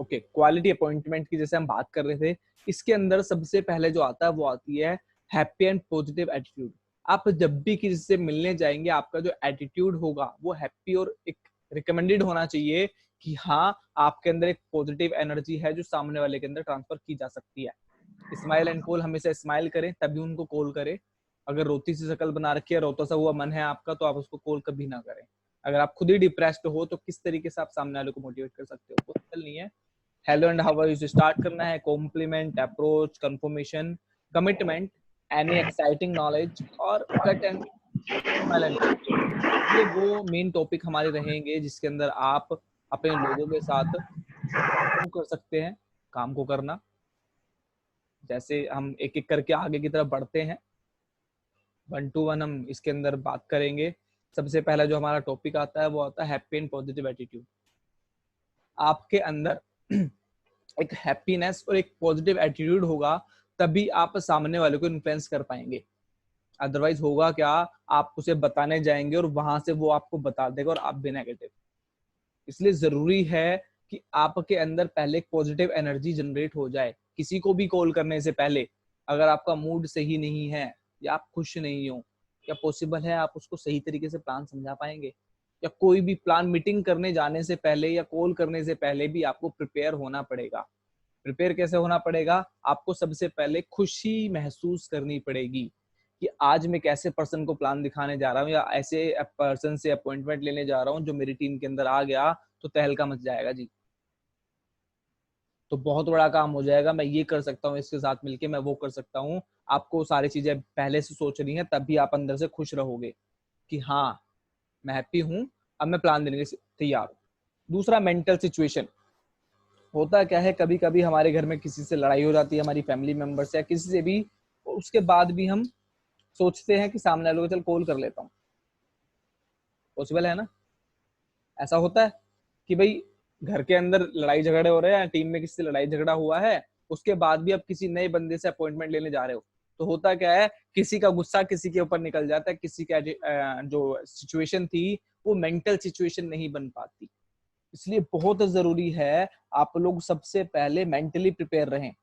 Okay, quality appointment की जैसे हम बात कर रहे थे, इसके अंदर सबसे पहले जो आता है वो आती है हैप्पी एंड पॉजिटिव एटीट्यूड। आप जब भी किसी से मिलने जाएंगे, आपका जो एटीट्यूड होगा वो हैप्पी और एक रिकमेंडेड होना चाहिए कि हाँ, आपके अंदर एक पॉजिटिव एनर्जी है जो सामने वाले के अंदर ट्रांसफर की जा सकती है। स्माइल एंड कॉल, हमेशा स्माइल करें तभी उनको कॉल करें। अगर रोती सी शक्ल बना रखी है, रोता सा हुआ मन है आपका, तो आप उसको कॉल कभी ना करें। अगर आप खुद ही डिप्रेस्ड हो तो किस तरीके से आप सामने वाले को मोटिवेट कर सकते हो? पॉसिबल नहीं है। Hello and how are you से स्टार्ट करना है, compliment, approach, confirmation, commitment, any exciting knowledge और cut and smile and call. ये वो मेन टॉपिक हमारे रहेंगे जिसके अंदर आप अपने लोगों के साथ शुरू कर सकते हैं काम को करना। जैसे हम एक एक करके आगे की तरफ बढ़ते हैं, 1 to 1 हम इसके अंदर बात करेंगे। सबसे पहला जो हमारा टॉपिक आता है वो आता है हैप्पी एंड पॉजिटिव एटीट्यूड। आपके अंदर एक हैप्पीनेस और एक पॉजिटिव एटीट्यूड होगा तभी आप सामने वाले को इन्फ्लुएंस कर पाएंगे। अदरवाइज होगा क्या, आप उसे बताने जाएंगे और वहां से वो आपको बता देगा और आप भी नेगेटिव। इसलिए जरूरी है कि आपके अंदर पहले एक पॉजिटिव एनर्जी जनरेट हो जाए। किसी को भी कॉल करने से पहले अगर आपका मूड सही नहीं है या आप खुश नहीं हो, क्या पॉसिबल है आप उसको सही तरीके से प्लान समझा पाएंगे? या कोई भी प्लान, मीटिंग करने जाने से पहले या कॉल करने से पहले भी आपको प्रिपेयर होना पड़ेगा। प्रिपेयर कैसे होना पड़ेगा? आपको सबसे पहले खुशी महसूस करनी पड़ेगी कि आज मैं कैसे पर्सन को प्लान दिखाने जा रहा हूँ या ऐसे पर्सन से अपॉइंटमेंट लेने जा रहा हूँ जो मेरी टीम के अंदर आ गया तो तहलका मच जाएगा जी, तो बहुत बड़ा काम हो जाएगा। मैं ये कर सकता हूँ इसके साथ मिलके, मैं वो कर सकता हूँ। आपको सारी चीजें पहले से सोचनी है, तभी आप अंदर से खुश रहोगे कि हाँ, मैं हैप्पी हूँ, अब मैं प्लान देने के लिए तैयार हूँ। दूसरा, मेंटल सिचुएशन। होता क्या है, कभी कभी हमारे घर में किसी से लड़ाई हो जाती है, हमारी फैमिली मेंबर से या किसी से भी, उसके बाद भी हम सोचते हैं कि सामने वाले को चल कॉल कर लेता हूँ। पॉसिबल है ना? ऐसा होता है कि भाई घर के अंदर लड़ाई झगड़े हो रहे हैं, टीम में किसी से लड़ाई झगड़ा हुआ है, उसके बाद भी आप किसी नए बंदे से अपॉइंटमेंट लेने जा रहे हो, तो होता क्या है, किसी का गुस्सा किसी के ऊपर निकल जाता है, किसी का जो सिचुएशन थी वो मेंटल सिचुएशन नहीं बन पाती। इसलिए बहुत जरूरी है आप लोग सबसे पहले मेंटली प्रिपेयर रहें।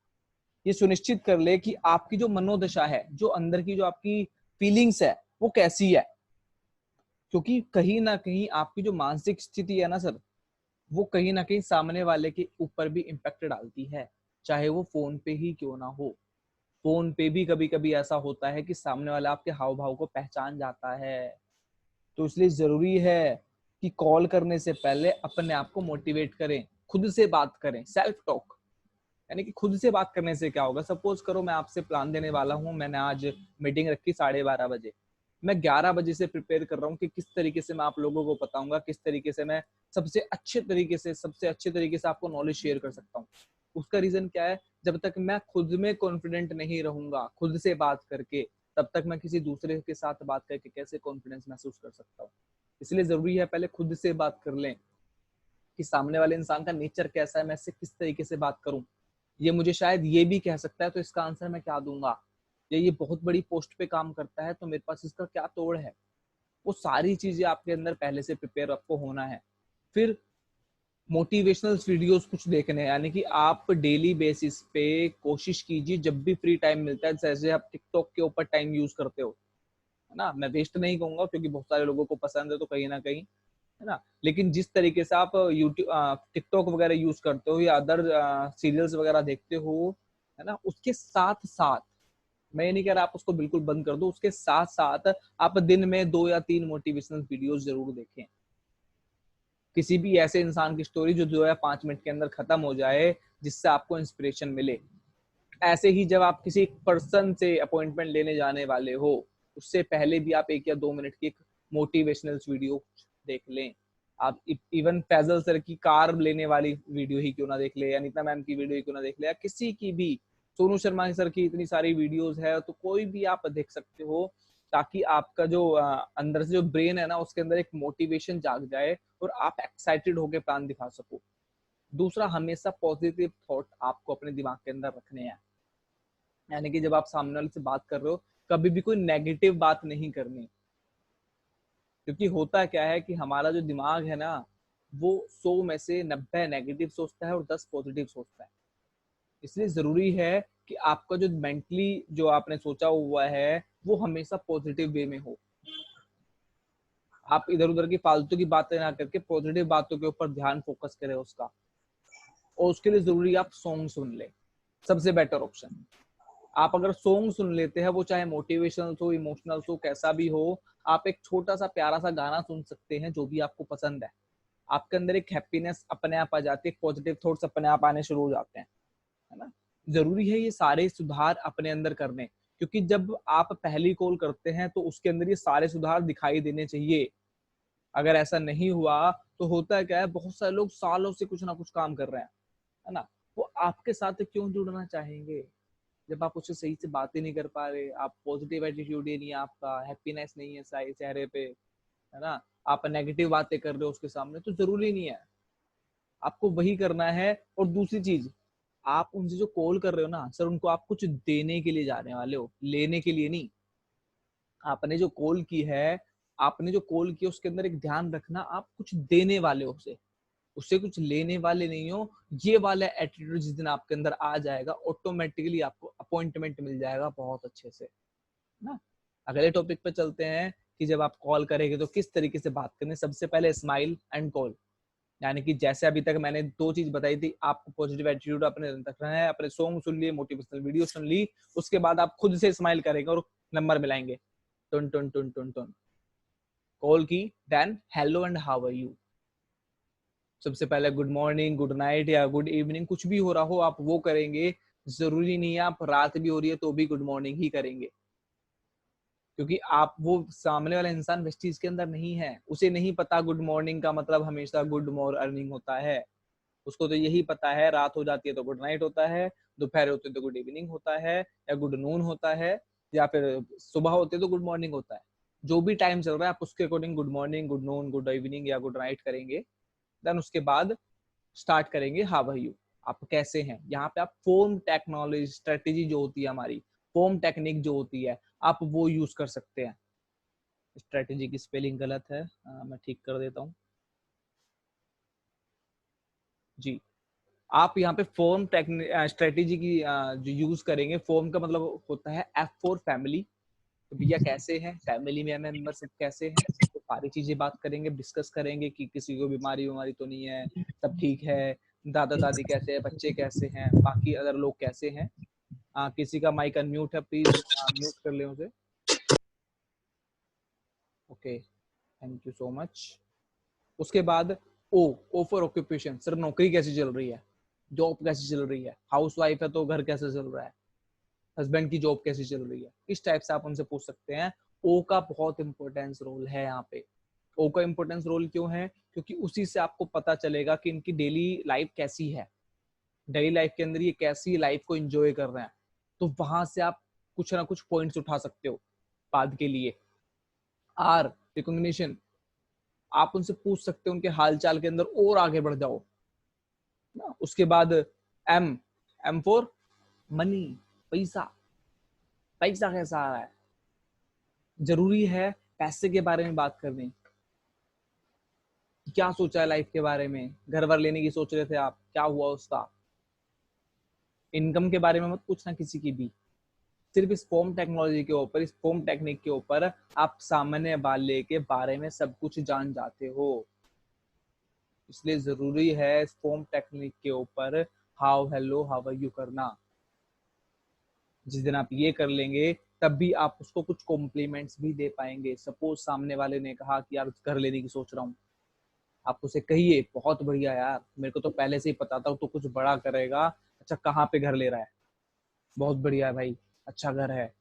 ये सुनिश्चित कर ले कि आपकी जो मनोदशा है, जो अंदर की जो आपकी फीलिंग्स है, वो कैसी है। क्योंकि कहीं ना कहीं आपकी जो मानसिक स्थिति है ना सर, वो कहीं ना कहीं सामने वाले के ऊपर भी इम्पैक्ट डालती है, चाहे वो फोन पे ही क्यों ना हो। फोन पे भी कभी कभी ऐसा होता है कि सामने वाला आपके हाव भाव को पहचान जाता है। तो इसलिए जरूरी है कि कॉल करने से पहले अपने आप को मोटिवेट करें, खुद से बात करें, सेल्फ टॉक। यानी कि खुद से बात करने से क्या होगा, सपोज करो मैं आपसे प्लान देने वाला हूँ, मैंने आज मीटिंग रखी 12:30 बजे, मैं 11 बजे से प्रिपेयर कर रहा हूँ कि किस तरीके से मैं आप लोगों को बताऊंगा, किस तरीके से मैं सबसे अच्छे तरीके से आपको नॉलेज शेयर कर सकता हूँ। उसका रीजन क्या है, जब तक मैं खुद में कॉन्फिडेंट नहीं रहूंगा खुद से बात करके, तब तक मैं किसी दूसरे के साथ बात करके कैसे कॉन्फिडेंस महसूस कर सकता हूँ। इसलिए जरूरी है पहले खुद से बात कर लें कि सामने वाले इंसान का नेचर कैसा है, मैं इससे किस तरीके से बात करूं। ये मुझे शायद ये भी कह सकता है, तो इसका आंसर मैं क्या दूंगा। ये बहुत बड़ी पोस्ट पे काम करता है, तो मेरे पास इसका क्या तोड़ है। वो सारी चीजें आपके अंदर पहले से प्रिपेयर आपको होना है। फिर मोटिवेशनल वीडियोस कुछ देखने हैं, यानी कि आप डेली बेसिस पे कोशिश कीजिए, जब भी फ्री टाइम मिलता है, जैसे आप टिकटॉक के ऊपर टाइम यूज करते हो, है ना, मैं वेस्ट नहीं कहूंगा क्योंकि बहुत सारे लोगों को पसंद है, तो कहीं ना कहीं, है ना, लेकिन जिस तरीके से आप यूट्यूब टिकटॉक वगैरह यूज करते हो या अदर सीरियल्स वगैरह देखते हो, है ना, उसके साथ साथ, मैं ये नहीं कह रहा आप उसको बिल्कुल बंद कर दो, उसके साथ साथ आप दिन में 2 या 3 मोटिवेशनल वीडियोस जरूर देखें। किसी भी ऐसे इंसान की स्टोरी जो 2 या 5 मिनट के अंदर खत्म हो जाए, जिससे आपको इंस्पिरेशन मिले। ऐसे ही जब आप किसी पर्सन से अपॉइंटमेंट लेने जाने वाले हो, उससे पहले भी आप 1 या 2 मिनट की एक मोटिवेशनल वीडियो देख लें। आप इवन फैजल सर की कार लेने वाली वीडियो ही क्यों ना देख ले, अनीता मैम की वीडियो ही क्यों ना देख ले, या किसी की भी, सोनू शर्मा सर की इतनी सारी वीडियोस है, तो कोई भी आप देख सकते हो, ताकि आपका जो अंदर से जो ब्रेन है ना, उसके अंदर एक मोटिवेशन जाग जाए और आप एक्साइटेड होकर प्लान दिखा सको। दूसरा, हमेशा पॉजिटिव थॉट आपको अपने दिमाग के अंदर रखने हैं। यानी कि जब आप सामने वाले से बात कर रहे हो, कभी भी कोई नेगेटिव बात नहीं करनी। क्योंकि होता क्या है कि हमारा जो दिमाग है ना, वो 100 में से 90 नेगेटिव सोचता है और 10 पॉजिटिव सोचता है। इसलिए जरूरी है कि आपका जो मेंटली जो आपने सोचा हुआ है वो हमेशा पॉजिटिव वे में हो। आप इधर उधर की फालतू की बातें ना करके पॉजिटिव बातों के ऊपर ध्यान फोकस करें उसका। और उसके लिए जरूरी है आप सॉन्ग सुन ले, सबसे बेटर ऑप्शन। आप अगर सॉन्ग सुन लेते हैं, वो चाहे मोटिवेशनल हो, इमोशनल हो, कैसा भी हो, आप एक छोटा सा प्यारा सा गाना सुन सकते हैं जो भी आपको पसंद है। आपके अंदर एक हैप्पीनेस अपने आप आ जाती है, पॉजिटिव थॉट्स अपने आप आने शुरू हो जाते हैं, है ना। जरूरी है ये सारे सुधार अपने अंदर करने, क्योंकि जब आप पहली कॉल करते हैं तो उसके अंदर ये सारे सुधार दिखाई देने चाहिए। अगर ऐसा नहीं हुआ तो होता है क्या है, बहुत सारे लोग सालों से कुछ ना कुछ काम कर रहे हैं, है ना। वो आपके साथ क्यों जुड़ना चाहेंगे जब आप उससे सही से बात ही नहीं कर पा रहे, आप पॉजिटिव एटीट्यूड ही नहीं है आपका, हैप्पीनेस नहीं है चेहरे पे, है ना। आप नेगेटिव बातें कर रहे हो उसके सामने, तो जरूरी नहीं है। आपको वही करना है। और दूसरी चीज, आप उनसे जो कॉल कर रहे हो ना सर, उनको आप कुछ देने के लिए जाने वाले हो, लेने के लिए नहीं। आपने जो कॉल की है, आपने जो कॉल की उसके अंदर एक ध्यान रखना, आप कुछ देने वाले हो उसे, उससे कुछ लेने वाले नहीं हो। ये वाला एटीट्यूड जिस दिन आपके अंदर आ जाएगा, ऑटोमेटिकली आपको अपॉइंटमेंट मिल जाएगा बहुत अच्छे से, ना। अगले टॉपिक पे चलते हैं कि जब आप कॉल करेंगे तो किस तरीके से बात करनी। सबसे पहले स्माइल एंड कॉल, यानी कि जैसे अभी तक मैंने दो चीज बताई थी, आपको पॉजिटिव एटीट्यूड अपने रखना है, अपने सॉन्ग सुन लिए, मोटिवेशनल वीडियो सुन ली, उसके बाद आप खुद से स्माइल करेंगे और नंबर मिलाएंगे, टन टन टन टन टन। कॉल की, then hello and how are you. सबसे पहले गुड मॉर्निंग, गुड नाइट या गुड इवनिंग, कुछ भी हो रहा हो आप वो करेंगे। जरूरी नहीं है आप रात भी हो रही है तो भी गुड मॉर्निंग ही करेंगे, क्योंकि आप, वो सामने वाला इंसान इस चीज के अंदर नहीं है, उसे नहीं पता गुड मॉर्निंग का मतलब हमेशा गुड मॉर्निंग होता है। उसको तो यही पता है रात हो जाती है तो गुड नाइट होता है, दोपहर होती है तो गुड इवनिंग होता है, या गुड नून होता है, या फिर सुबह होती है तो गुड मॉर्निंग होता है। जो भी टाइम चल रहा है आप उसके according good morning, good noon, good evening या गुड नाइट करेंगे। देन उसके बाद स्टार्ट करेंगे हाउ आर यू, आप कैसे हैं। यहाँ पे आप फॉर्म टेक्नोलॉजी स्ट्रेटेजी जो होती है हमारी, फॉर्म टेक्निक जो होती है, आप वो यूज कर सकते हैं। स्ट्रेटेजी की स्पेलिंग गलत है, मैं ठीक कर देता हूँ जी। आप यहाँ पे फॉर्म स्ट्रेटेजी की जो यूज करेंगे, फॉर्म का मतलब होता है एफ फॉर फैमिली। तो भैया कैसे हैं, फैमिली में मेंबर सब कैसे हैं, तो सारी चीजें बात करेंगे, डिस्कस करेंगे कि किसी को बीमारी बीमारी तो नहीं है, सब ठीक है, दादा दादी कैसे हैं, बच्चे कैसे हैं, बाकी अदर लोग कैसे हैं। किसी का माइक अनम्यूट है, प्लीज म्यूट कर ले उसे। Okay, thank you so much. उसके बाद ओ फॉर ऑक्यूपेशन, सर नौकरी कैसी चल रही है, जॉब कैसी चल रही है, हाउस वाइफ है तो घर कैसे चल रहा है, हस्बैंड की जॉब कैसी चल रही है, इस टाइप से आप उनसे पूछ सकते हैं। ओ का बहुत इंपॉर्टेंस रोल है यहाँ पे। ओ का इंपॉर्टेंस रोल क्यों है, क्योंकि उसी से आपको पता चलेगा कि इनकी डेली लाइफ कैसी है, डेली लाइफ के अंदर ये कैसी लाइफ को एंजॉय कर रहे हैं। तो वहां से आप कुछ ना कुछ पॉइंट्स उठा सकते हो बाद के लिए। आर, रिकॉग्निशन, आप उनसे पूछ सकते हो उनके हालचाल के अंदर और आगे बढ़ जाओ ना। उसके बाद एम, एम फॉर मनी, पैसा, पैसा कैसा आ रहा है। जरूरी है पैसे के बारे में बात करनी, क्या सोचा है लाइफ के बारे में, घर वर लेने की सोच रहे थे आप, क्या हुआ उसका। इनकम के बारे में मत पूछना किसी की भी, सिर्फ इस फॉर्म टेक्नोलॉजी के ऊपर, इस फॉर्म टेक्निक के ऊपर आप सामान्य वाले के बारे में सब कुछ जान जाते हो। इसलिए जरूरी है इस फॉर्म टेक्निक के ऊपर how hello how are you करना। जिस दिन आप ये कर लेंगे तब भी आप उसको कुछ कॉम्प्लीमेंट्स भी दे पाएंगे। सपोज सामने वाले ने कहा कि यार घर लेने की सोच रहा हूँ, आप उसे कहिए बहुत बढ़िया यार, मेरे को तो पहले से ही पता था तो कुछ बड़ा करेगा। अच्छा कहाँ पे घर ले रहा है, बहुत बढ़िया है भाई, अच्छा घर है,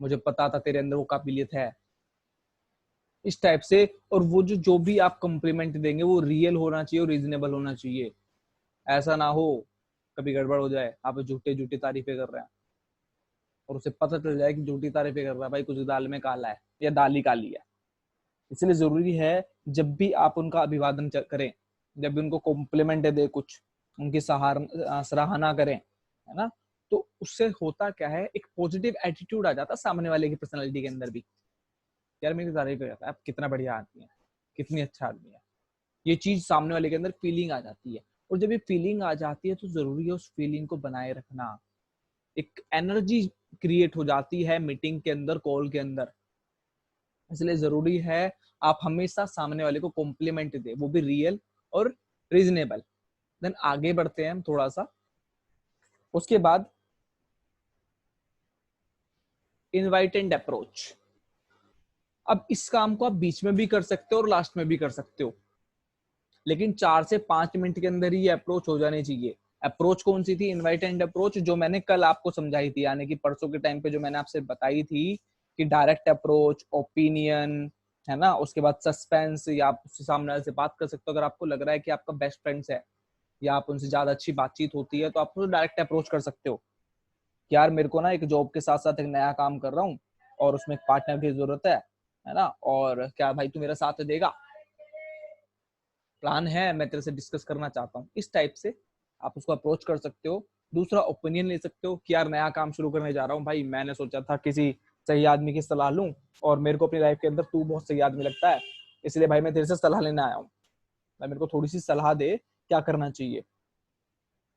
मुझे पता था तेरे अंदर वो काबिलियत है, इस टाइप से। और वो जो जो भी आप कॉम्प्लीमेंट देंगे वो रियल होना चाहिए और रीजनेबल होना चाहिए। ऐसा ना हो कभी गड़बड़ हो जाए, आप झूठे झूठी तारीफे कर रहे हैं और उसे पता चल जाए कि झूठी तारीफे कर रहा है, भाई कुछ दाल में काला है या दाल ही काली है। इसलिए जरूरी है जब भी आप उनका अभिवादन करें, जब भी उनको कॉम्प्लीमेंट दे, कुछ उनकी सराहना करें, है ना, तो उससे होता क्या है, एक पॉजिटिव एटीट्यूड आ जाता है सामने वाले की पर्सनैलिटी के अंदर भी। यार मेरी तारीफ करता है, आप कितना बढ़िया आदमी है, कितनी अच्छा आदमी है, ये चीज सामने वाले के अंदर फीलिंग आ जाती है, और जब ये फीलिंग आ जाती है तो जरूरी है उस फीलिंग को बनाए रखना। एक एनर्जी क्रिएट हो जाती है मीटिंग के अंदर, कॉल के अंदर। इसलिए जरूरी है आप हमेशा सामने वाले को कॉम्प्लीमेंट दे, वो भी रियल और रीजनेबल। देन आगे बढ़ते हैं हम थोड़ा सा। उसके बाद इनवाइट एंड अप्रोच। अब इस काम को आप बीच में भी कर सकते हो और लास्ट में भी कर सकते हो, लेकिन 4 से 5 मिनट के अंदर ही ये अप्रोच हो जानी चाहिए। अप्रोच कौन सी थी? इनवाइट एंड अप्रोच, जो मैंने कल आपको समझाई थी, यानी कि परसों के टाइम पे जो मैंने आपसे बताई थी कि डायरेक्ट अप्रोच, ओपिनियन, है ना, उसके बाद सस्पेंस, या आप उससे सामने वाले से बात कर सकते हो। अगर आपको लग रहा है कि आपका बेस्ट फ्रेंड्स है या आप उनसे ज्यादा अच्छी बातचीत होती है, तो आप उसे डायरेक्ट अप्रोच कर सकते हो कि यार मेरे को ना एक जॉब के साथ साथ एक नया काम कर रहा हूँ और उसमें एक पार्टनर की जरूरत है ना, और क्या भाई तू मेरा साथ देगा? प्लान है, मैं तेरे से डिस्कस करना चाहता हूँ। इस टाइप से आप उसको अप्रोच कर सकते हो। दूसरा, ओपिनियन ले सकते हो कि यार नया काम शुरू करने जा रहा हूँ भाई, मैंने सोचा था किसी सही आदमी की सलाह लूं, और मेरे को अपनी लाइफ के अंदर तू बहुत सही आदमी लगता है, इसलिए भाई मैं तेरे से सलाह लेने आया हूँ। भाई मेरे को थोड़ी सी सलाह दे, क्या करना चाहिए,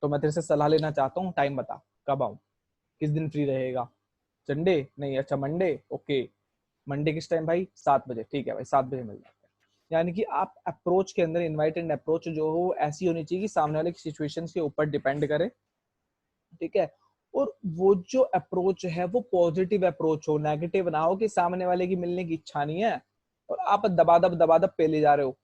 तो मैं तेरे से सलाह लेना चाहता हूँ। टाइम बता, कब आऊँ, किस दिन फ्री रहेगा? संडे नहीं, अच्छा मंडे, ओके। मंडे किस टाइम भाई? 7 बजे, ठीक है भाई 7 बजे मिल जाते हैं। यानी कि आप अप्रोच के अंदर, इनवाइट एंड अप्रोच जो हो ऐसी होनी चाहिए कि सामने वाले की सिचुएशन के ऊपर डिपेंड करे, ठीक है। और वो जो अप्रोच है वो पॉजिटिव अप्रोच हो, नेगेटिव ना हो कि सामने वाले की मिलने की इच्छा नहीं है और आप दबादब पे ले जा रहे हो,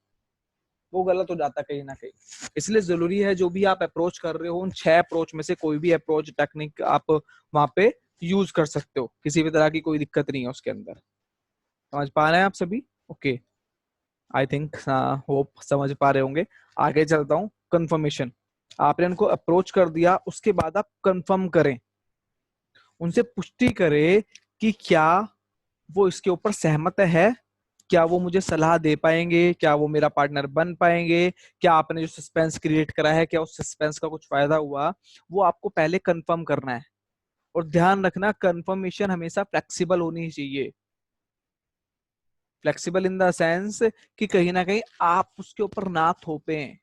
वो गलत हो जाता है कहीं ना कहीं। इसलिए जरूरी है जो भी आप अप्रोच कर रहे हो, उन 6 अप्रोच में से कोई भी अप्रोच टेक्निक आप वहां पे यूज कर सकते हो, किसी भी तरह की कोई दिक्कत नहीं है उसके अंदर। समझ पा रहे हैं आप सभी? ओके, आई थिंक होप समझ पा रहे होंगे। आगे चलता हूँ। कंफर्मेशन, आपने उनको अप्रोच कर दिया, उसके बाद आप कंफर्म करें, उनसे पुष्टि करें कि क्या वो इसके ऊपर सहमत है, क्या वो मुझे सलाह दे पाएंगे, क्या वो मेरा पार्टनर बन पाएंगे, क्या आपने जो सस्पेंस क्रिएट करा है क्या उस सस्पेंस का कुछ फायदा हुआ। वो आपको पहले कंफर्म करना है। और ध्यान रखना, कंफर्मेशन हमेशा फ्लेक्सिबल होनी चाहिए। फ्लेक्सिबल इन द सेंस कि कहीं ना कहीं आप उसके ऊपर ना थोपे,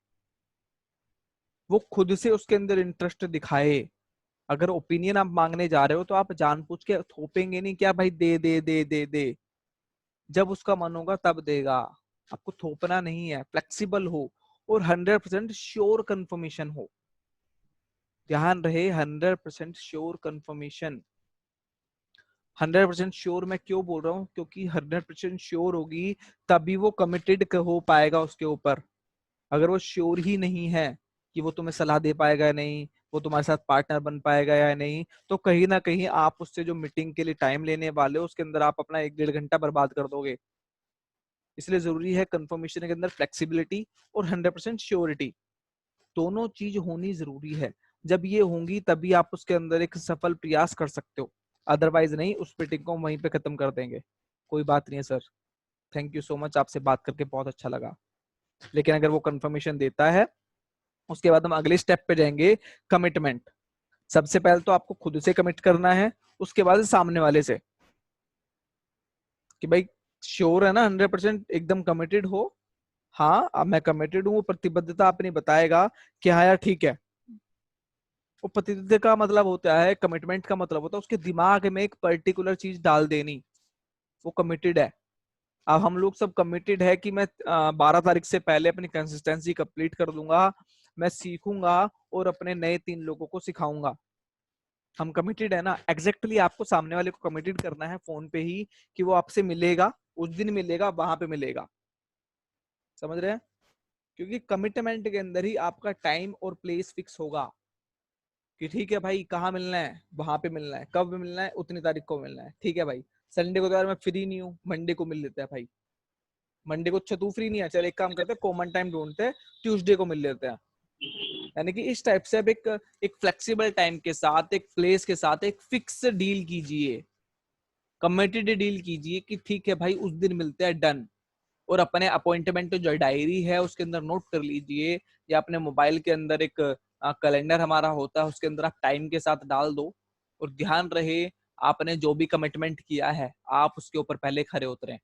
वो खुद से उसके अंदर इंटरेस्ट दिखाए। अगर ओपिनियन आप मांगने जा रहे हो तो आप जानबूझ के थोपेंगे नहीं, क्या भाई दे दे दे दे दे, जब उसका मन होगा तब देगा। आपको थोपना नहीं है, फ्लेक्सिबल हो और 100% श्योर कंफर्मेशन हो। ध्यान रहे, 100% श्योर कंफर्मेशन। 100% श्योर मैं क्यों बोल रहा हूँ? क्योंकि 100% श्योर होगी तभी वो कमिटेड हो पाएगा उसके ऊपर। अगर वो श्योर ही नहीं है कि वो तुम्हें सलाह दे पाएगा या नहीं, वो तुम्हारे साथ पार्टनर बन पाएगा या नहीं, तो कहीं ना कहीं आप उससे जो मीटिंग के लिए टाइम लेने वाले हो उसके अंदर आप अपना 1-1.5 घंटा बर्बाद कर दोगे। इसलिए जरूरी है कंफर्मेशन के अंदर फ्लेक्सिबिलिटी और 100% श्योरिटी, दोनों चीज होनी जरूरी है। जब ये होंगी तभी आप उसके अंदर एक सफल प्रयास कर सकते हो, अदरवाइज नहीं, उस मीटिंग को वहीं पे खत्म कर देंगे। कोई बात नहीं है sir, thank you so much, आपसे बात करके बहुत अच्छा लगा। लेकिन अगर वो कंफर्मेशन देता है, उसके बाद हम अगले स्टेप पे जाएंगे, कमिटमेंट। सबसे पहले तो आपको खुद से कमिट करना है, उसके बाद सामने वाले से कि भाई श्योर है ना, 100% एकदम कमिटेड हो। हाँ अब मैं कमिटेड हूँ, प्रतिबद्धता अपनी बताएगा कि हाँ यार ठीक है। वो प्रतिबद्धता का मतलब होता है, कमिटमेंट का मतलब होता है उसके दिमाग में एक पर्टिकुलर चीज डाल देनी, वो कमिटेड है। अब हम लोग सब कमिटेड है कि मैं 12 तारीख से पहले अपनी कंसिस्टेंसी कंप्लीट कर दूंगा, मैं सीखूंगा और अपने नए 3 लोगों को सिखाऊंगा। हम कमिटेड है ना। एग्जैक्टली आपको सामने वाले को कमिटेड करना है फोन पे ही कि वो आपसे मिलेगा, उस दिन मिलेगा, वहां पे मिलेगा। समझ रहे हैं? क्योंकि कमिटमेंट के अंदर ही आपका टाइम और प्लेस फिक्स होगा कि ठीक है भाई कहाँ मिलना है, वहां पे मिलना है, कब मिलना है, उतनी तारीख को मिलना है, ठीक है भाई। संडे को तो यार मैं फ्री नहीं हूँ, मंडे को मिल लेते हैं भाई। मंडे को अच्छा तू फ्री नहीं है, चल एक काम करते हैं, कॉमन टाइम ढूंढते हैं, ट्यूसडे को मिल लेते हैं। यानी कि इस टाइप से अब एक फ्लेक्सिबल टाइम के साथ, एक प्लेस के साथ, एक फिक्स डील कीजिए, कमिटेड डील कीजिए कि ठीक है भाई उस दिन मिलते हैं, डन। और अपने अपॉइंटमेंट जो डायरी है उसके अंदर नोट कर लीजिए, या अपने मोबाइल के अंदर एक कैलेंडर हमारा होता है उसके अंदर आप टाइम के साथ डाल दो। और ध्यान रहे, आपने जो भी कमिटमेंट किया है आप उसके ऊपर पहले खरे उतरें।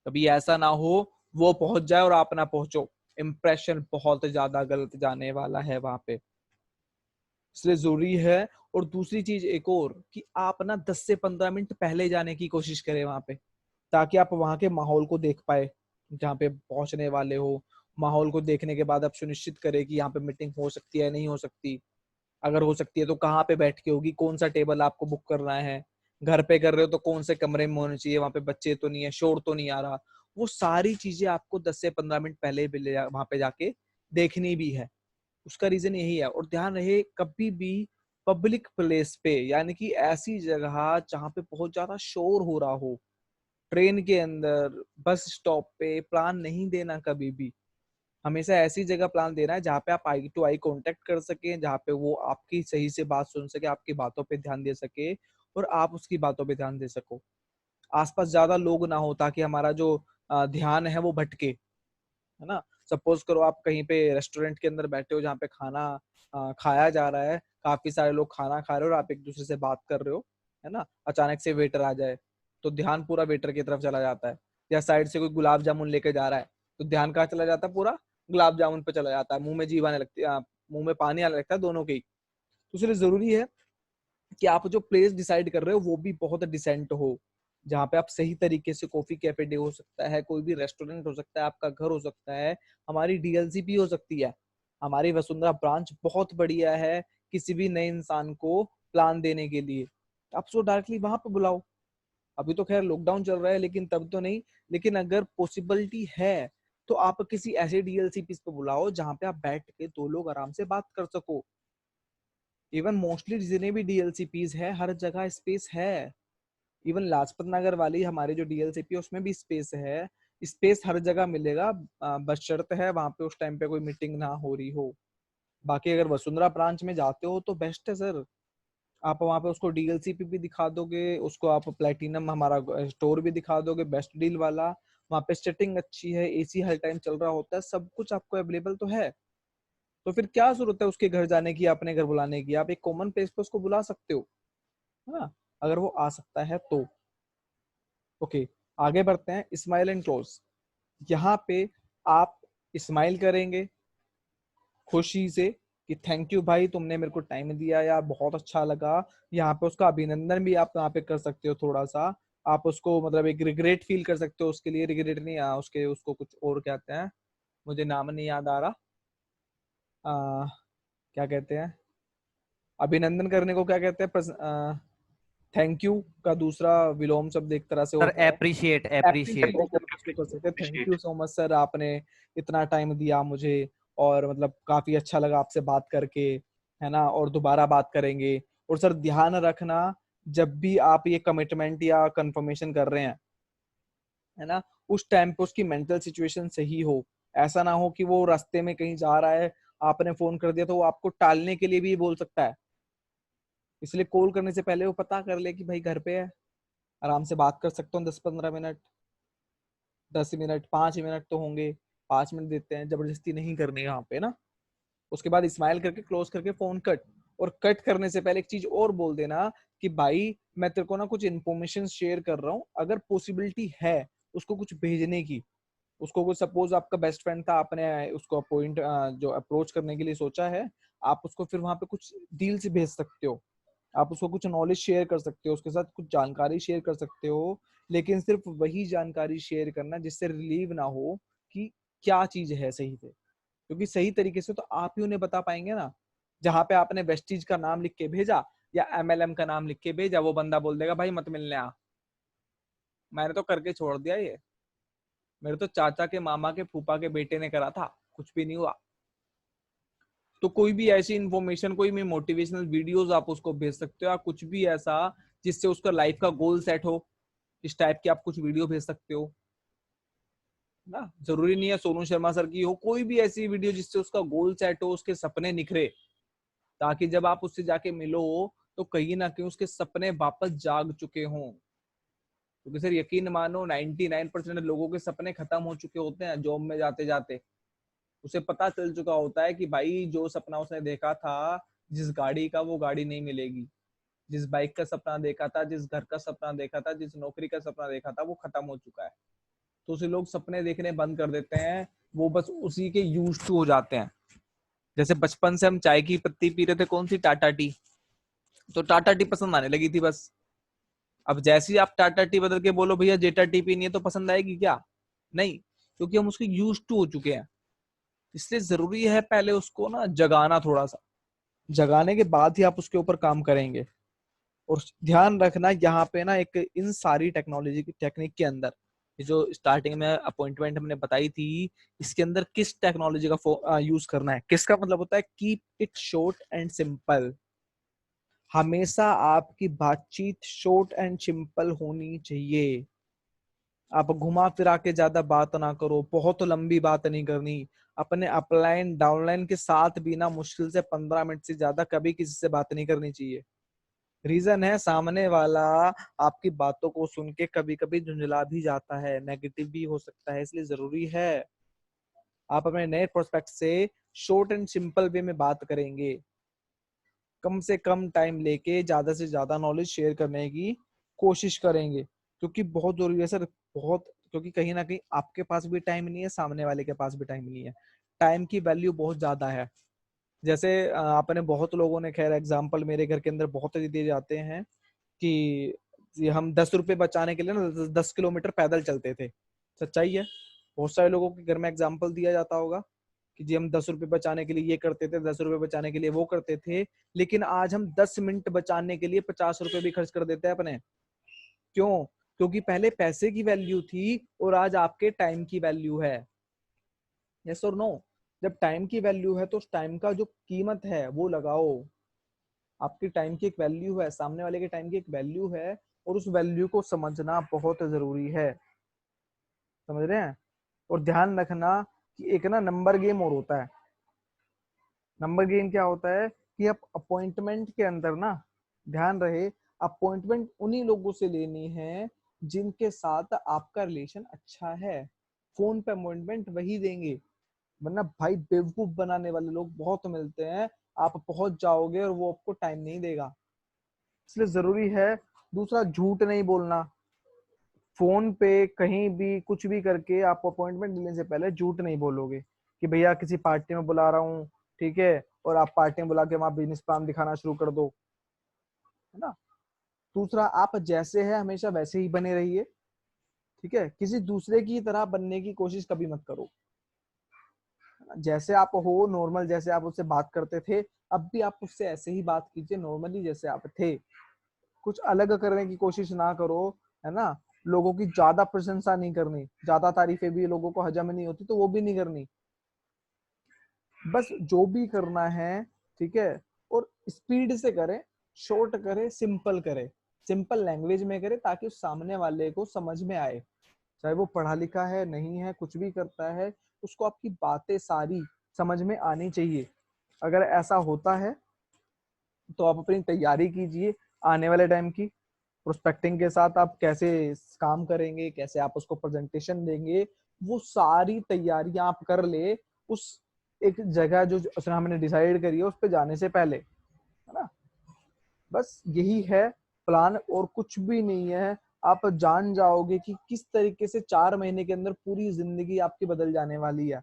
कभी ऐसा ना हो वो पहुंच जाए और आप ना पहुंचो। इम्प्रेशन बहुत ज्यादा गलत जाने वाला है वहां पे, इसलिए जरूरी है। और दूसरी चीज एक और कि आप ना 10 से 15 मिनट पहले जाने की कोशिश करें वहां पे, ताकि आप वहां के माहौल को देख पाए जहाँ पे पहुंचने वाले हो। माहौल को देखने के बाद आप सुनिश्चित करें कि यहाँ पे मीटिंग हो सकती है नहीं हो सकती, अगर हो सकती है तो कहाँ पे बैठ के होगी, कौन सा टेबल आपको बुक करना है, घर पे कर रहे हो तो कौन से कमरे में होने चाहिए, वहां पे बच्चे तो नहीं है, शोर तो नहीं आ रहा। वो सारी चीजें आपको 10 से 15 मिनट पहले भी वहां पे जाके देखनी भी है। उसका रीजन यही है। और ध्यान रहे कभी भी पब्लिक प्लेस पे, यानी कि ऐसी जगह जहाँ पे बहुत ज्यादा शोर हो रहा हो, ट्रेन के अंदर, बस स्टॉप पे प्लान नहीं देना कभी भी। हमेशा ऐसी जगह प्लान देना है जहाँ पे आप आई टू आई कांटेक्ट कर सके, जहाँ पे वो आपकी सही से बात सुन सके, आपकी बातों पे ध्यान दे सके और आप उसकी बातों पे ध्यान दे सको। आसपास ज्यादा लोग ना हो ताकि हमारा जो ध्यान है वो भटके, है ना। सपोज करो आप कहीं पे रेस्टोरेंट के अंदर बैठे हो जहाँ पे खाना खाया जा रहा है, काफी सारे लोग खाना खा रहे हो और आप एक दूसरे से बात कर रहे हो, है ना। अचानक से वेटर आ जाए तो ध्यान पूरा वेटर की तरफ चला जाता है। या साइड से कोई गुलाब जामुन लेके जा रहा है तो ध्यान कहाँ चला जाता है, पूरा गुलाब जामुन पे चला जाता है, मुंह में जीव आने लगती है, मुंह में पानी आने लगता है दोनों के ही। तो इसलिए जरूरी है कि आप जो प्लेस डिसाइड कर रहे हो वो भी बहुत डिसेंट हो, जहाँ पे आप सही तरीके से, कॉफी कैफे डे हो सकता है, कोई भी रेस्टोरेंट हो सकता है, आपका घर हो सकता है, हमारी डीएलसीपी हो सकती है। हमारी वसुंधरा ब्रांच बहुत बढ़िया है किसी भी नए इंसान को प्लान देने के लिए। आप उसको डायरेक्टली वहां पे बुलाओ। अभी तो खैर लॉकडाउन चल रहा है लेकिन तब तो नहीं, लेकिन अगर पॉसिबिलिटी है तो आप किसी ऐसे डीएलसीपी पे बुलाओ जहाँ पे आप बैठ के दो लोग आराम से बात कर सको। इवन मोस्टली जितने भी डीएलसीपीज है हर जगह स्पेस है। इवन लाजपत नगर वाली हमारी जो डीएलसीपी है उसमें भी स्पेस है। स्पेस हर जगह मिलेगा, बस शर्त है वहां पे उस टाइम पे कोई मीटिंग ना हो रही हो। बाकी अगर वसुंधरा ब्रांच में जाते हो तो बेस्ट है सर। आप वहां पे उसको डीएलसीपी भी दिखा दोगे, उसको आप प्लेटिनम हमारा स्टोर भी दिखा दोगे बेस्ट डील वाला। वहां पे सेटिंग अच्छी है, एसी हर टाइम चल रहा होता है, सब कुछ आपको अवेलेबल तो है। तो फिर क्या जरूरत है उसके घर जाने की, अपने घर बुलाने की। आप एक कॉमन प्लेस पे उसको बुला सकते हो, है ना, अगर वो आ सकता है तो। ओके, आगे बढ़ते हैं। Smile and close. यहाँ पे आप स्माइल करेंगे खुशी से कि थैंक यू भाई, तुमने मेरे को टाइम दिया यार, बहुत अच्छा लगा। यहाँ पे उसका अभिनंदन भी आप यहाँ पे कर सकते हो थोड़ा सा। आप उसको मतलब एक रिग्रेट फील कर सकते हो उसके लिए, रिग्रेट नहीं उसके उसको कुछ और कहते हैं, मुझे नाम नहीं याद आ रहा। आ, क्या कहते हैं, अभिनंदन करने को क्या कहते हैं, थैंक यू का दूसरा विलोम शब्द एक तरह से सर होता है एप्रिशिएट एप्रिशिएट। एप्रिशिएट। उसको कर सकते हैं, thank you so much sir, आपने इतना टाइम दिया मुझे और मतलब काफी अच्छा लगा आपसे बात करके, है ना, और दोबारा बात करेंगे। और सर ध्यान रखना, जब भी आप ये कमिटमेंट या कंफर्मेशन कर रहे हैं, है ना, उस टाइम पे उसकी मेंटल सिचुएशन सही हो। ऐसा ना हो कि वो रास्ते में कहीं जा रहा है, आपने फोन कर दिया तो वो आपको टालने के लिए भी बोल सकता है। इसलिए कॉल करने से पहले वो पता कर ले कि भाई घर पे है, आराम से बात कर सकता हूँ 10-15 मिनट, 10 मिनट, 5 मिनट तो होंगे, 5 मिनट देते हैं, जबरदस्ती नहीं करनी यहाँ पे ना। उसके बाद स्माइल करके क्लोज करके फोन कट। और कट करने से पहले एक चीज और बोल देना कि भाई मैं तेरे को ना कुछ इन्फॉर्मेशन शेयर कर रहा हूँ, अगर पॉसिबिलिटी है उसको कुछ भेजने की। उसको कुछ, सपोज आपका बेस्ट फ्रेंड था, आपने उसको अपॉइंट जो अप्रोच करने के लिए सोचा है, आप उसको फिर वहां पे कुछ डील्स भेज सकते हो, आप उसको कुछ नॉलेज शेयर कर सकते हो, उसके साथ कुछ जानकारी शेयर कर सकते हो। लेकिन सिर्फ वही जानकारी शेयर करना जिससे रिलीव ना हो कि क्या चीज है सही से, क्योंकि सही तरीके से तो आप ही उन्हें बता पाएंगे ना। जहां पे आपने वेस्टीज का नाम लिख के भेजा या एमएलएम का नाम लिख के भेजा, वो बंदा बोल देगा भाई मत मिलने आ, मैंने तो करके छोड़ दिया ये, मेरे तो चाचा के मामा के फूफा के बेटे ने करा था, कुछ भी नहीं हुआ। तो कोई भी ऐसी इन्फॉर्मेशन, कोई भी मोटिवेशनल वीडियोस आप उसको भेज सकते हो, या कुछ भी ऐसा जिससे उसका लाइफ का गोल सेट हो, इस टाइप की आप कुछ वीडियो भेज सकते हो ना। जरूरी नहीं है सोनू शर्मा सर की हो, कोई भी ऐसी वीडियो जिससे उसका गोल सेट हो, उसके सपने निखरे, ताकि जब आप उससे जाके मिलो तो कहीं ना कहीं उसके सपने वापस जाग चुके हों। क्योंकि सर यकीन मानो 99% लोगों के सपने खत्म हो चुके होते हैं जॉब में जाते जाते। उसे पता चल चुका होता है कि भाई जो सपना उसने देखा था, जिस गाड़ी का, वो गाड़ी नहीं मिलेगी। जिस बाइक का सपना देखा था, जिस घर का सपना देखा था, जिस नौकरी का सपना देखा था, वो खत्म हो चुका है। तो उसे लोग सपने देखने बंद कर देते हैं वो बस उसी के यूज टू हो जाते हैं। जैसे बचपन से हम चाय की पत्ती पी रहे थे, कौन सी, टाटा टी, तो टाटा टी पसंद आने लगी थी बस। अब जैसे ही आप टाटा टी बदल के बोलो भैया जेटा टी पीनी है, तो पसंद आएगी क्या? नहीं, क्योंकि हम उसके यूज टू हो चुके हैं। इसलिए जरूरी है पहले उसको ना जगाना, थोड़ा सा जगाने के बाद ही आप उसके ऊपर काम करेंगे। और ध्यान रखना यहाँ पे ना, एक इन सारी टेक्नोलॉजी की टेक्निक के अंदर, ये जो स्टार्टिंग में अपॉइंटमेंट हमने बताई थी, इसके अंदर किस टेक्नोलॉजी का यूज करना है, किसका मतलब होता है keep it short and simple. हमेशा आपकी बातचीत शॉर्ट एंड सिंपल होनी चाहिए। आप घुमा फिरा के ज्यादा बात ना करो, बहुत लंबी बात नहीं करनी। अपने अपलाइन डाउनलाइन के साथ भी ना मुश्किल से 15 मिनट से ज्यादा कभी किसी से बात नहीं करनी चाहिए। रीजन है, सामने वाला आपकी बातों को सुन के कभी कभी झुंझला भी जाता है, नेगेटिव भी हो सकता है। इसलिए जरूरी है आप अपने नए प्रोस्पेक्ट से शॉर्ट एंड सिंपल वे में बात करेंगे, कम से कम टाइम लेके ज्यादा से ज्यादा नॉलेज शेयर करने की कोशिश करेंगे, क्योंकि बहुत जरूरी है सर, बहुत। क्योंकि कहीं ना कहीं आपके पास भी टाइम नहीं है, सामने वाले के पास भी टाइम नहीं है। टाइम की वैल्यू बहुत ज्यादा है। जैसे आपने बहुत लोगों ने, खैर एग्जाम्पल मेरे घर के अंदर बहुत दिए जाते हैं कि ये हम 10 रुपए बचाने के लिए ना 10 किलोमीटर पैदल चलते थे। सच्चाई है, बहुत सारे लोगों के घर में एग्जाम्पल दिया जाता होगा कि जी हम 10 रुपए बचाने के लिए ये करते थे, 10 रुपए बचाने के लिए वो करते थे। लेकिन आज हम 10 मिनट बचाने के लिए 50 रुपए भी खर्च कर देते हैं अपने। क्यों? क्योंकि पहले पैसे की वैल्यू थी और आज आपके टाइम की वैल्यू है। यस और नो? जब टाइम की वैल्यू है तो उस टाइम का जो कीमत है वो लगाओ। आपकी टाइम की एक वैल्यू है, सामने वाले के टाइम की एक वैल्यू है, और उस वैल्यू को समझना बहुत जरूरी है। समझ रहे हैं? और ध्यान रखना कि एक ना नंबर गेम और होता है। नंबर गेम क्या होता है कि आप अपॉइंटमेंट के अंदर ना, ध्यान रहे, अपॉइंटमेंट उन्हीं लोगों से लेनी है जिनके साथ आपका रिलेशन अच्छा है। फोन पे अपॉइंटमेंट वही देंगे, वरना भाई बेवकूफ बनाने वाले लोग बहुत मिलते हैं। आप पहुंच जाओगे और वो आपको टाइम नहीं देगा। इसलिए जरूरी है। दूसरा, झूठ नहीं बोलना। फोन पे कहीं भी कुछ भी करके आप अपॉइंटमेंट लेने से पहले झूठ नहीं बोलोगे कि भैया किसी पार्टी में बुला रहा हूँ, ठीक है, और आप पार्टी में बुला के वहां बिजनेस प्लान दिखाना शुरू कर दो, है ना। दूसरा, आप जैसे हैं हमेशा वैसे ही बने रहिए, ठीक है, किसी दूसरे की तरह बनने की कोशिश कभी मत करो। जैसे आप हो नॉर्मल, जैसे आप उससे बात करते थे, अब भी आप उससे ऐसे ही बात कीजिए नॉर्मली जैसे आप थे। कुछ अलग करने की कोशिश ना करो, है ना। लोगों की ज्यादा प्रशंसा नहीं करनी, ज्यादा तारीफें भी लोगों को हजम नहीं होती तो वो भी नहीं करनी। बस जो भी करना है, ठीक है, और स्पीड से करे, शॉर्ट करे, सिंपल करे, सिंपल लैंग्वेज में करे, ताकि उस सामने वाले को समझ में आए। चाहे वो पढ़ा लिखा है, नहीं है, कुछ भी करता है, उसको आपकी बातें सारी समझ में आनी चाहिए। अगर ऐसा होता है तो आप अपनी तैयारी कीजिए आने वाले टाइम की। प्रोस्पेक्टिंग के साथ आप कैसे काम करेंगे, कैसे आप उसको प्रेजेंटेशन देंगे, वो सारी तैयारियां आप कर ले उस एक जगह जो हमने डिसाइड करी है उस पे जाने से पहले, है ना। बस यही है प्लान, और कुछ भी नहीं है। आप जान जाओगे कि किस तरीके से 4 महीने के अंदर पूरी जिंदगी आपकी बदल जाने वाली है।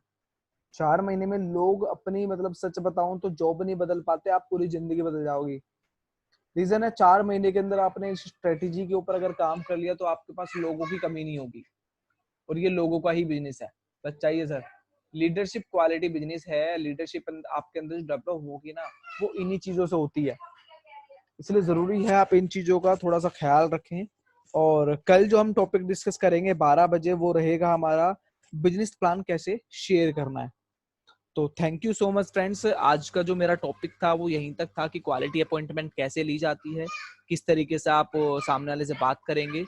4 महीने में लोग अपनी, मतलब सच बताऊं तो जॉब नहीं बदल पाते, आप पूरी जिंदगी बदल जाओगी। रीजन है, 4 महीने के अंदर आपने इस स्ट्रेटेजी के ऊपर अगर काम कर लिया तो आपके पास लोगों की कमी नहीं होगी, और ये लोगों का ही बिजनेस है। सच्चाई है सर, लीडरशिप क्वालिटी बिजनेस है। लीडरशिप आपके अंदर जो डेवलप होगी ना, वो इन्हीं चीजों से होती है। इसलिए जरूरी है आप इन चीजों का थोड़ा सा ख्याल रखें। और कल जो हम टॉपिक डिस्कस करेंगे 12 बजे, वो रहेगा हमारा बिजनेस प्लान कैसे शेयर करना है। तो thank you so much friends. आज का जो मेरा टॉपिक था वो यहीं तक था कि क्वालिटी अपॉइंटमेंट कैसे ली जाती है, किस तरीके से आप सामने वाले से बात करेंगे,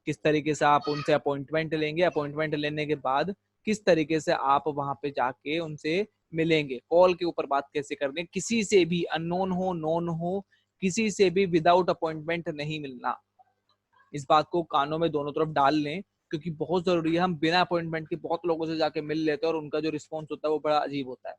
किस तरीके से आप उनसे अपॉइंटमेंट लेंगे, अपॉइंटमेंट लेने के बाद किस तरीके से आप वहां पे जाके उनसे मिलेंगे, कॉल के ऊपर बात कैसे करनी है, किसी से भी अननोन हो नोन हो, किसी से भी विदाउट अपॉइंटमेंट नहीं मिलना। इस बात को कानों में दोनों तरफ डाल लें, क्योंकि बहुत जरूरी है। हम बिना अपॉइंटमेंट के बहुत लोगों से जाके मिल लेते हैं और उनका जो रिस्पॉन्स होता है वो बड़ा अजीब होता है।